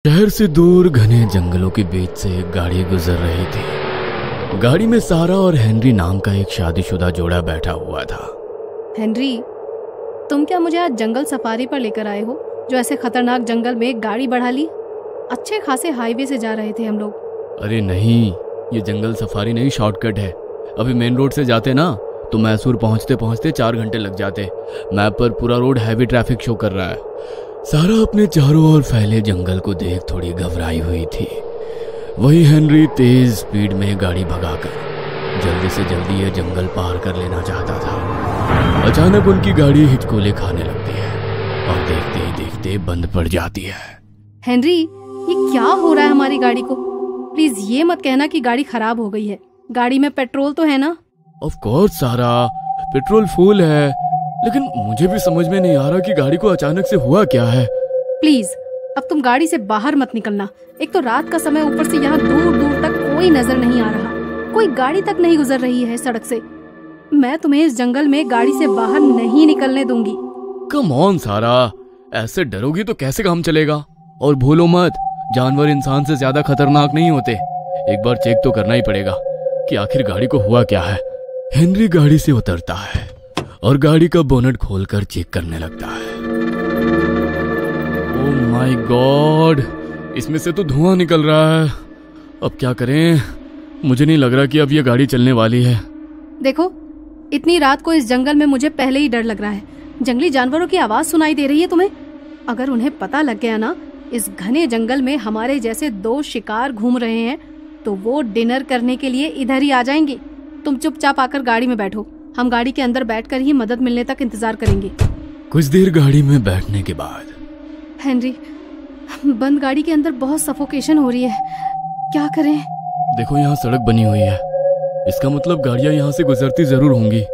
शहर से दूर घने जंगलों के बीच से एक गाड़ी गुजर रही थी। गाड़ी में सारा और हेनरी नाम का एक शादीशुदा जोड़ा बैठा हुआ था। हेनरी, तुम क्या मुझे आज जंगल सफारी पर लेकर आए हो, जो ऐसे खतरनाक जंगल में एक गाड़ी बढ़ा ली? अच्छे खासे हाईवे से जा रहे थे हम लोग। अरे नहीं, ये जंगल सफारी नहीं, शॉर्टकट है। अभी मेन रोड से जाते ना तो मैसूर पहुंचते पहुंचते 4 घंटे लग जाते। मैप पर पूरा रोड हैवी ट्रैफिक शो कर रहा है। सारा अपने चारों ओर फैले जंगल को देख थोड़ी घबराई हुई थी। वही हेनरी तेज स्पीड में गाड़ी भगाकर जल्दी से जल्दी ये जंगल पार कर लेना चाहता था। अचानक उनकी गाड़ी हिचकोले खाने लगती है और देखते ही देखते बंद पड़ जाती है। हेनरी, ये क्या हो रहा है हमारी गाड़ी को? प्लीज ये मत कहना कि गाड़ी खराब हो गई है। गाड़ी में पेट्रोल तो है ना? ऑफ कोर्स सारा, पेट्रोल फुल है, लेकिन मुझे भी समझ में नहीं आ रहा कि गाड़ी को अचानक से हुआ क्या है। प्लीज अब तुम गाड़ी से बाहर मत निकलना। एक तो रात का समय, ऊपर से यहाँ दूर दूर तक कोई नजर नहीं आ रहा, कोई गाड़ी तक नहीं गुजर रही है सड़क से। मैं तुम्हें इस जंगल में गाड़ी से बाहर नहीं निकलने दूंगी। कम ऑन सारा, ऐसे डरोगी तो कैसे काम चलेगा? और भूलो मत, जानवर इंसान से ज्यादा खतरनाक नहीं होते। एक बार चेक तो करना ही पड़ेगा कि आखिर गाड़ी को हुआ क्या है। हेनरी गाड़ी से उतरता है और गाड़ी का बोनट खोलकर चेक करने लगता है। ओह माय गॉड, इसमें से तो धुआं निकल रहा है। अब क्या करें? मुझे नहीं लग रहा कि अब ये गाड़ी चलने वाली है। देखो, इतनी रात को इस जंगल में मुझे पहले ही डर लग रहा है। जंगली जानवरों की आवाज सुनाई दे रही है तुम्हें? अगर उन्हें पता लग गया ना इस घने जंगल में हमारे जैसे 2 शिकार घूम रहे हैं, तो वो डिनर करने के लिए इधर ही आ जाएंगे। तुम चुपचाप आकर गाड़ी में बैठो। हम गाड़ी के अंदर बैठकर ही मदद मिलने तक इंतजार करेंगे। कुछ देर गाड़ी में बैठने के बाद हेनरी, बंद गाड़ी के अंदर बहुत सफोकेशन हो रही है, क्या करें? देखो, यहाँ सड़क बनी हुई है, इसका मतलब गाड़ियाँ यहाँ से गुजरती जरूर होंगी।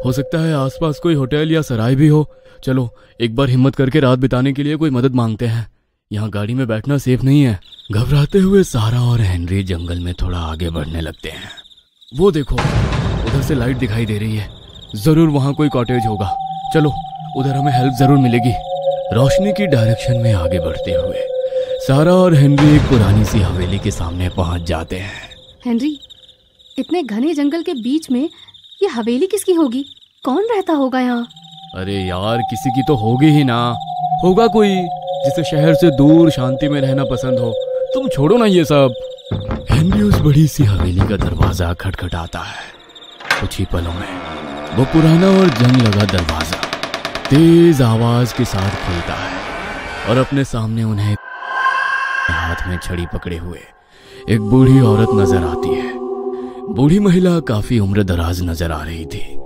हो सकता है आसपास कोई होटल या सराय भी हो। चलो एक बार हिम्मत करके रात बिताने के लिए कोई मदद मांगते हैं। यहाँ गाड़ी में बैठना सेफ नहीं है। घबराते हुए सारा और हेनरी जंगल में थोड़ा आगे बढ़ने लगते हैं। वो देखो, उधर से लाइट दिखाई दे रही है, जरूर वहाँ कोई कॉटेज होगा। चलो, उधर हमें हेल्प जरूर मिलेगी। रोशनी की डायरेक्शन में आगे बढ़ते हुए सारा और हेनरी एक पुरानी सी हवेली के सामने पहुंच जाते हैं। हेनरी, इतने घने जंगल के बीच में ये हवेली किसकी होगी? कौन रहता होगा यहाँ? अरे यार, किसी की तो होगी ही ना। होगा कोई जिसे शहर से दूर शांति में रहना पसंद हो। तुम छोड़ो ना ये सब। हेनरी उस बड़ी सी हवेली का दरवाजा खटखटाता है। कुछ ही पलों में वो पुराना और जंग लगा दरवाजा तेज आवाज के साथ खुलता है और अपने सामने उन्हें हाथ में छड़ी पकड़े हुए एक बूढ़ी औरत नजर आती है। बूढ़ी महिला काफी उम्र दराज नजर आ रही थी।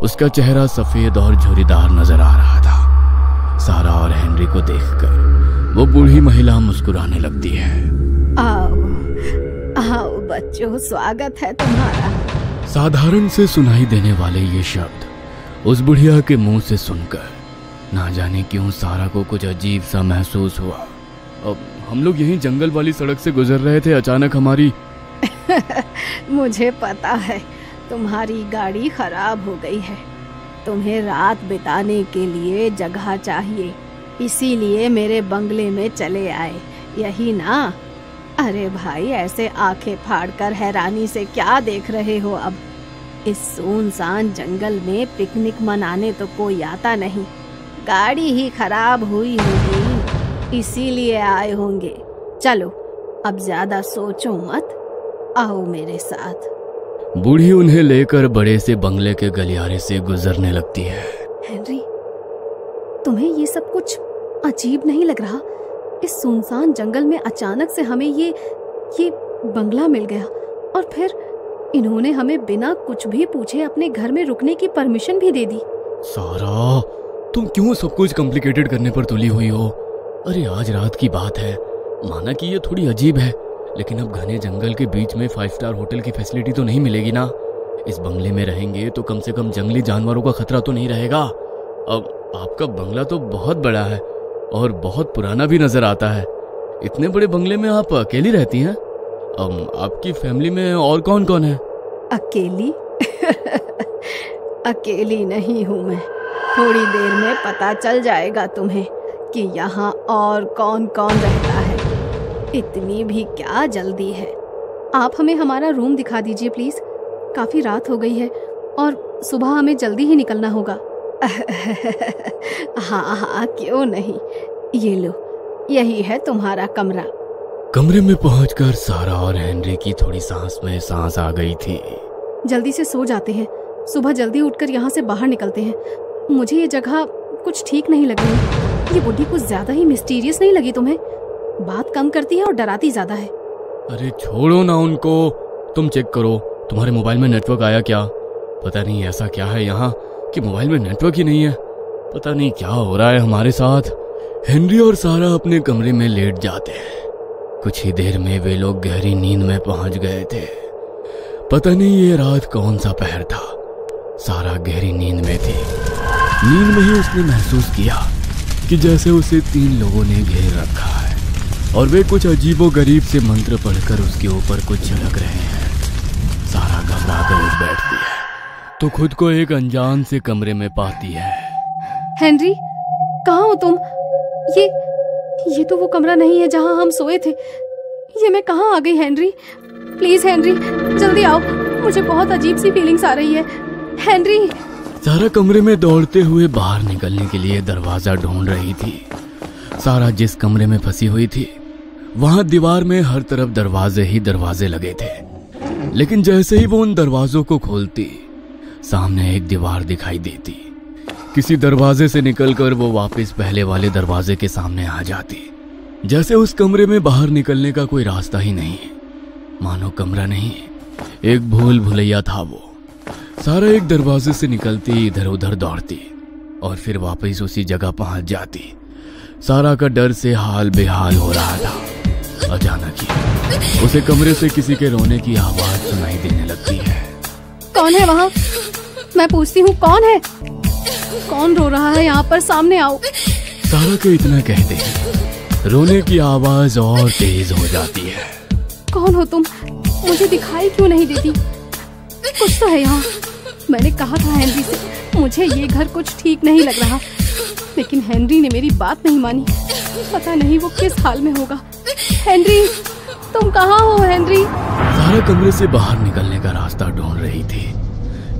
उसका चेहरा सफेद और झुर्रीदार नजर आ रहा था। सारा और हेनरी को देखकर वो बूढ़ी महिला मुस्कुराने लगती है। आओ आओ बच्चों, स्वागत है तुम्हारा। साधारण से सुनाई देने वाले ये शब्द उस बुढ़िया के मुंह से सुनकर ना जाने क्यों सारा को कुछ अजीब सा महसूस हुआ। अब हम लोग यहीं जंगल वाली सड़क से गुजर रहे थे, अचानक हमारी मुझे पता है तुम्हारी गाड़ी खराब हो गई है। तुम्हें रात बिताने के लिए जगह चाहिए, इसीलिए मेरे बंगले में चले आए, यही ना? अरे भाई, ऐसे आंखें फाड़कर हैरानी से क्या देख रहे हो? अब इस सुनसान जंगल में पिकनिक मनाने तो कोई आता नहीं। गाड़ी ही खराब हुई होगी, इसीलिए आए होंगे। चलो अब ज्यादा सोचो मत, आओ मेरे साथ। बूढ़ी उन्हें लेकर बड़े से बंगले के गलियारे से गुजरने लगती है। हेनरी, तुम्हें ये सब कुछ अजीब नहीं लग रहा? इस सुनसान जंगल में अचानक से हमें ये बंगला मिल गया, और फिर इन्होंने हमें बिना कुछ भी पूछे अपने घर में रुकने की परमिशन भी दे दी। सारा, तुम क्यों सब कुछ कॉम्प्लिकेटेड करने पर तुली हुई हो? अरे आज रात की बात है, माना कि ये थोड़ी अजीब है, लेकिन अब घने जंगल के बीच में 5 स्टार होटल की फैसिलिटी तो नहीं मिलेगी ना। इस बंगले में रहेंगे तो कम से कम जंगली जानवरों का खतरा तो नहीं रहेगा। अब आपका बंगला तो बहुत बड़ा है और बहुत पुराना भी नजर आता है। इतने बड़े बंगले में आप अकेली रहती हैं? आपकी फैमिली में और कौन कौन है? अकेली? अकेली नहीं हूँ मैं। थोड़ी देर में पता चल जाएगा तुम्हें कि यहाँ और कौन कौन रहता है। इतनी भी क्या जल्दी है? आप हमें हमारा रूम दिखा दीजिए प्लीज। काफी रात हो गई है और सुबह हमें जल्दी ही निकलना होगा। हाँ हाँ, क्यों नहीं। ये लो, यही है तुम्हारा कमरा। कमरे में पहुंचकर सारा और हेनरी की थोड़ी सांस में सांस आ गई थी। जल्दी से सो जाते हैं, सुबह जल्दी उठकर यहाँ से बाहर निकलते हैं। मुझे ये जगह कुछ ठीक नहीं लग रही। ये बुढ़ी कुछ ज्यादा ही मिस्टीरियस नहीं लगी तुम्हें? बात कम करती है और डराती ज्यादा है। अरे छोड़ो ना उनको, तुम चेक करो तुम्हारे मोबाइल में नेटवर्क आया क्या? पता नहीं ऐसा क्या है यहाँ कि मोबाइल में नेटवर्क ही नहीं है। पता नहीं क्या हो रहा है हमारे साथ। हेनरी और सारा अपने कमरे में लेट जाते हैं। कुछ ही देर में वे लोग गहरी नींद में पहुंच गए थे। पता नहीं ये रात कौन सा पहर था। सारा गहरी नींद में थी। नींद में ही उसने महसूस किया कि जैसे उसे 3 लोगों ने घेर रखा है और वे कुछ अजीबोगरीब से मंत्र पढ़कर उसके ऊपर कुछ झलक रहे हैं। सारा घबरा कर उठ बैठती है तो खुद को एक अनजान से कमरे में पाती है। हेनरी, कहाँ हो तुम? ये तो वो कमरा नहीं है जहाँ हम सोए थे। ये मैं कहाँ आ गई हेनरी? प्लीज हेनरी, जल्दी आओ, मुझे बहुत अजीब सी फीलिंग्स आ रही है। हेनरी। सारा कमरे में दौड़ते हुए बाहर निकलने के लिए दरवाजा ढूंढ रही थी। सारा जिस कमरे में फंसी हुई थी वहां दीवार में हर तरफ दरवाजे ही दरवाजे लगे थे, लेकिन जैसे ही वो उन दरवाजों को खोलती सामने एक दीवार दिखाई देती। किसी दरवाजे से निकलकर वो वापस पहले वाले दरवाजे के सामने आ जाती। जैसे उस कमरे में बाहर निकलने का कोई रास्ता ही नहीं है। मानो कमरा नहीं, एक भूल भुलैया था वो। सारा एक दरवाजे से निकलती, इधर उधर दौड़ती और फिर वापस उसी जगह पहुंच जाती। सारा का डर से हाल बेहाल हो रहा था। अचानक ही उसे कमरे से किसी के रोने की आवाज सुनाई देने लगती है। कौन है वहाँ? मैं पूछती हूँ, कौन है? कौन रो रहा है यहाँ पर? सामने आओ। सारा के इतना कहते ही रोने की आवाज और तेज हो जाती है। कौन हो तुम? मुझे दिखाई क्यों नहीं देती? कुछ तो है यहाँ। मैंने कहा था हेनरी से, मुझे ये घर कुछ ठीक नहीं लग रहा, लेकिन हेनरी ने मेरी बात नहीं मानी। पता नहीं वो किस हाल में होगा। हेनरी, तुम कहाँ हो हेनरी? सारा कमरे से बाहर निकलने का रास्ता ढूंढ रही थी।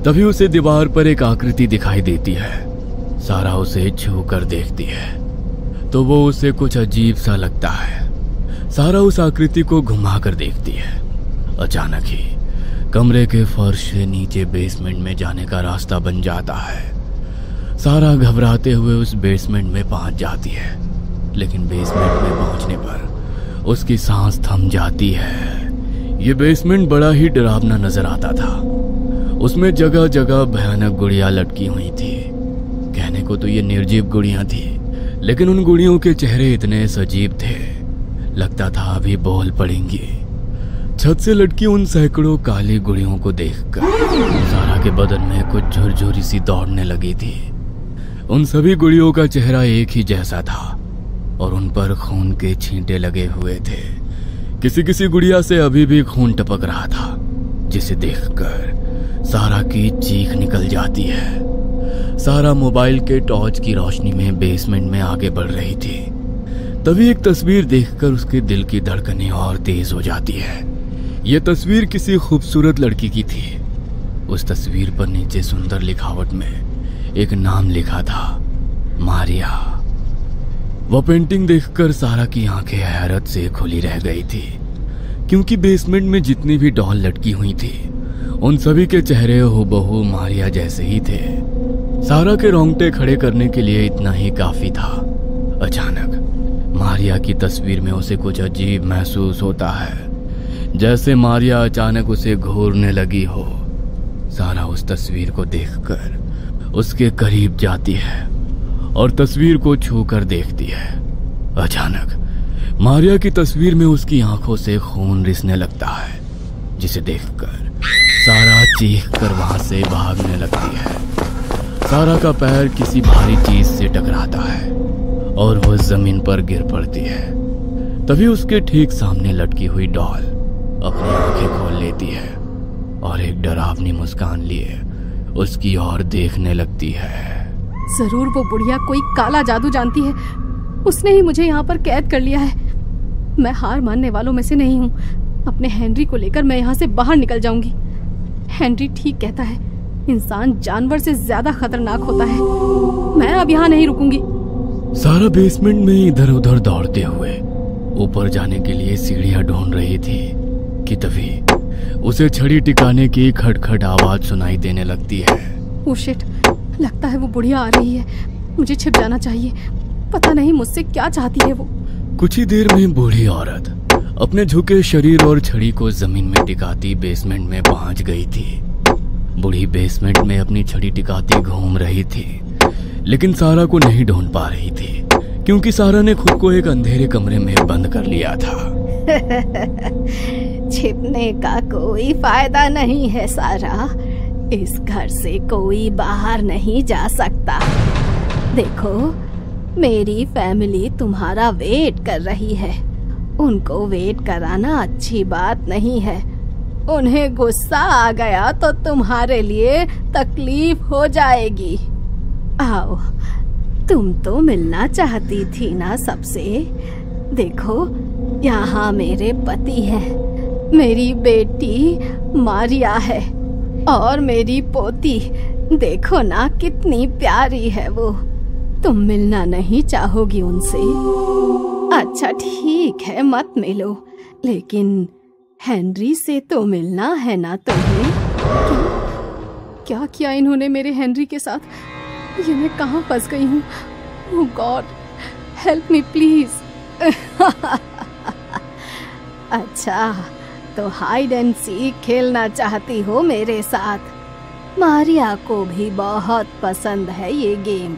तभी उसे दीवार पर एक आकृति दिखाई देती है। सारा उसे छू कर देखती है तो वो उसे कुछ अजीब सा लगता है। सारा उस आकृति को घुमा कर देखती है। अचानक ही कमरे के फर्श से नीचे बेसमेंट में जाने का रास्ता बन जाता है। सारा घबराते हुए उस बेसमेंट में पहुंच जाती है, लेकिन बेसमेंट में पहुंचने पर उसकी सांस थम जाती है। ये बेसमेंट बड़ा ही डरावना नजर आता था। उसमें जगह जगह भयानक गुड़ियां लटकी हुई थी। कहने को तो ये निर्जीव गुड़ियां थी, लेकिन उन गुड़ियों के चेहरे इतने सजीव थे, लगता था अभी बोल पड़ेंगी। छत से लटकी उन सैकड़ों काली गुड़ियों को देखकर सारा के बदन में कुछ झुरझुरी सी दौड़ने लगी थी। उन सभी गुड़ियों का चेहरा एक ही जैसा था और उन पर खून के छींटे लगे हुए थे। किसी किसी गुड़िया से अभी भी खून टपक रहा था, जिसे देखकर सारा की चीख निकल जाती है। सारा मोबाइल के टॉर्च की रोशनी में बेसमेंट में आगे बढ़ रही थी। तभी एक तस्वीर देखकर उसके दिल की धड़कनें और तेज हो जाती है। यह तस्वीर किसी खूबसूरत लड़की की थी। उस तस्वीर पर नीचे सुंदर लिखावट में एक नाम लिखा था, मारिया। वह पेंटिंग देखकर सारा की आंखें हैरत से खुली रह गई थी, क्योंकि बेसमेंट में जितनी भी डॉल लटकी हुई थी उन सभी के चेहरे हूबहू मारिया जैसे ही थे। सारा के रोंगटे खड़े करने के लिए इतना ही काफी था। अचानक मारिया की तस्वीर में उसे कुछ अजीब महसूस होता है, जैसे मारिया अचानक उसे घूरने लगी हो। सारा उस तस्वीर को देखकर उसके करीब जाती है और तस्वीर को छू कर देखती है। अचानक मारिया की तस्वीर में उसकी आंखों से खून रिसने लगता है, जिसे देखकर सारा चीख कर वहां से भागने लगती है। सारा का पैर किसी भारी चीज से टकराता है और वह जमीन पर गिर पड़ती है। तभी उसके ठीक सामने लटकी हुई डॉल अपनी आंखें खोल लेती है और एक डरावनी मुस्कान लिए उसकी ओर देखने लगती है। जरूर वो बुढ़िया कोई काला जादू जानती है। उसने ही मुझे यहाँ पर कैद कर लिया है। मैं हार मानने वालों में से नहीं हूँ। अपने हेनरी को लेकर मैं यहाँ से बाहर निकल जाऊंगी। हेनरी ठीक कहता है, इंसान जानवर से ज्यादा खतरनाक होता है। मैं अब यहाँ नहीं रुकूंगी। सारा बेसमेंट में इधर उधर दौड़ते हुए ऊपर जाने के लिए सीढ़ियां ढूंढ रही थी कि तभी उसे छड़ी टिकाने की खटखट आवाज सुनाई देने लगती है। ओह शिट, लगता है वो बुढ़िया आ रही है। मुझे छिप जाना चाहिए। पता नहीं मुझसे क्या चाहती है वो। कुछ ही देर में बूढ़ी औरत अपने झुके शरीर और छड़ी को जमीन में टिकाती बेसमेंट में पहुंच गई थी। बूढ़ी बेसमेंट में अपनी छड़ी टिकाती घूम रही थी, लेकिन सारा को नहीं ढूंढ पा रही थी क्योंकि सारा ने खुद को एक अंधेरे कमरे में बंद कर लिया था। छिपने का कोई फायदा नहीं है सारा। इस घर से कोई बाहर नहीं जा सकता। देखो, मेरी फैमिली तुम्हारा वेट कर रही है। उनको वेट कराना अच्छी बात नहीं है। उन्हें गुस्सा आ गया तो तुम्हारे लिए तकलीफ हो जाएगी। आओ, तुम तो मिलना चाहती थी ना सबसे। देखो, यहाँ मेरे पति हैं, मेरी बेटी मारिया है और मेरी पोती। देखो ना कितनी प्यारी है वो। तुम मिलना नहीं चाहोगी उनसे? अच्छा ठीक है, मत मिलो, लेकिन हेनरी से तो मिलना है ना तुम्हें। क्या किया इन्होंने मेरे हेनरी के साथ? ये मैं कहाँ फंस गई हूँ? ओह गॉड, हेल्प मी प्लीज। अच्छा, तो हाइड एंड सीक खेलना चाहती हो मेरे साथ? मारिया को भी बहुत पसंद है ये गेम,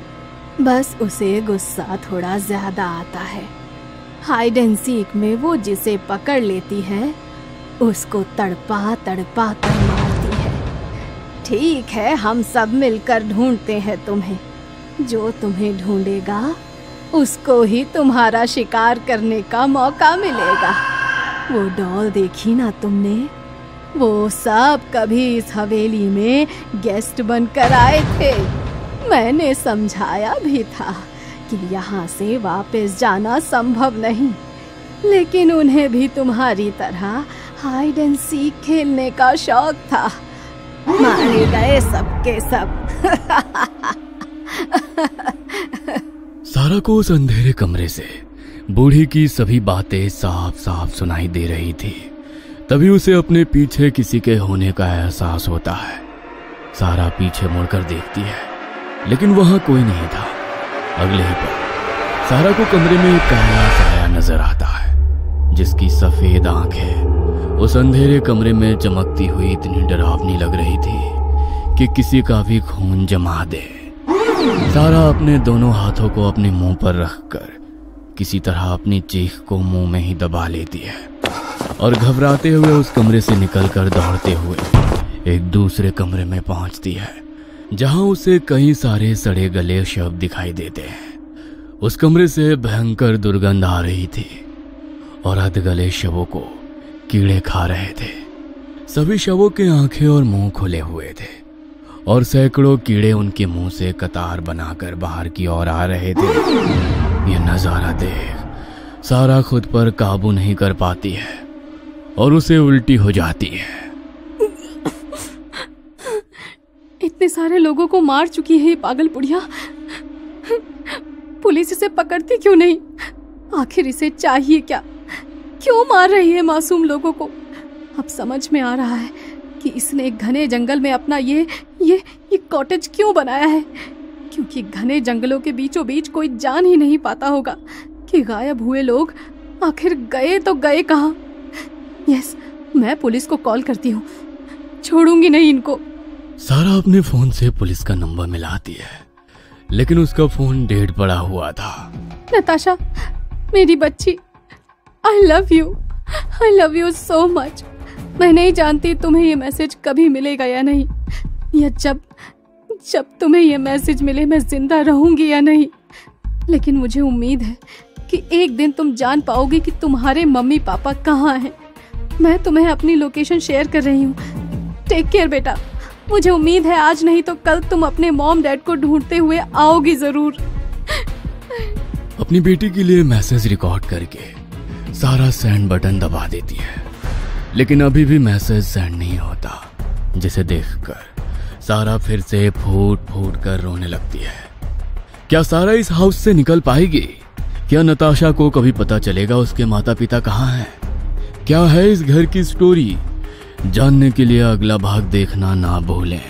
बस उसे गुस्सा थोड़ा ज्यादा आता है। हाइड एंड सीक में वो जिसे पकड़ लेती है उसको तड़पा तड़पा कर मारती है। ठीक है, हम सब मिलकर ढूंढते हैं तुम्हें। जो तुम्हें ढूंढेगा उसको ही तुम्हारा शिकार करने का मौका मिलेगा। वो डॉल देखी ना तुमने? वो सब कभी इस हवेली में गेस्ट बनकर आए थे। मैंने समझाया भी था कि यहाँ से वापस जाना संभव नहीं, लेकिन उन्हें भी तुम्हारी तरह हाइड एंड सीक खेलने का शौक था। मारे गए सबके सब। सारा को उस अंधेरे कमरे से बूढ़ी की सभी बातें साफ साफ सुनाई दे रही थी। तभी उसे अपने पीछे किसी के होने का एहसास होता है। सारा पीछे मुड़कर देखती है, लेकिन वहां कोई नहीं था। अगले ही पल सारा को कमरे में एक काला साया नजर आता है, जिसकी सफेद आंखें उस अंधेरे कमरे में चमकती हुई इतनी डरावनी लग रही थी कि किसी का भी खून जमा दे। सारा अपने दोनों हाथों को अपने मुंह पर रखकर किसी तरह अपनी चीख को मुंह में ही दबा लेती है और घबराते हुए उस कमरे से निकलकर दौड़ते हुए एक दूसरे कमरे में पहुंचती है, जहां उसे कई सारे सड़े गले शव दिखाई देते हैं। उस कमरे से भयंकर दुर्गंध आ रही थी और अधगले शवों को कीड़े खा रहे थे। सभी शवों के आंखें और मुंह खुले हुए थे और सैकड़ों कीड़े उनके मुंह से कतार बनाकर बाहर की ओर आ रहे थे। यह नजारा देख सारा खुद पर काबू नहीं कर पाती है और उसे उल्टी हो जाती है। इतने सारे लोगों को मार चुकी है ये पागल बुढ़िया। पुलिस इसे पकड़ती क्यों नहीं? आखिर इसे चाहिए क्या? क्यों मार रही है मासूम लोगों को? अब समझ में आ रहा है कि इसने घने जंगल में अपना ये कॉटेज क्यों बनाया है, क्योंकि घने जंगलों के बीचों बीच कोई जान ही नहीं पाता होगा कि गायब हुए लोग आखिर गए तो गए कहाँ। यस, मैं पुलिस को कॉल करती हूँ, छोड़ूंगी नहीं इनको। सारा अपने फोन से पुलिस का नंबर मिलाती है, लेकिन उसका फोन डेड पड़ा हुआ था। नताशा, मेरी बच्ची, I love you so much. मैं नहीं जानती तुम्हें ये मैसेज कभी मिलेगा या नहीं, या जब तुम्हें ये मैसेज मिले मैं जिंदा रहूंगी या नहीं, लेकिन मुझे उम्मीद है कि एक दिन तुम जान पाओगी कि तुम्हारे मम्मी पापा कहाँ हैं। मैं तुम्हें अपनी लोकेशन शेयर कर रही हूँ। टेक केयर बेटा। मुझे उम्मीद है आज नहीं तो कल तुम अपने मॉम डैड को ढूंढते हुए आओगी जरूर। अपनी बेटी के लिए मैसेज रिकॉर्ड करके सारा सेंड बटन दबा देती है, लेकिन अभी भी मैसेज सेंड नहीं होता, जिसे देखकर सारा फिर से फूट फूट कर रोने लगती है। क्या सारा इस हाउस से निकल पाएगी? क्या नताशा को कभी पता चलेगा उसके माता पिता कहाँ हैं? क्या है इस घर की स्टोरी? जानने के लिए अगला भाग देखना ना भूलें।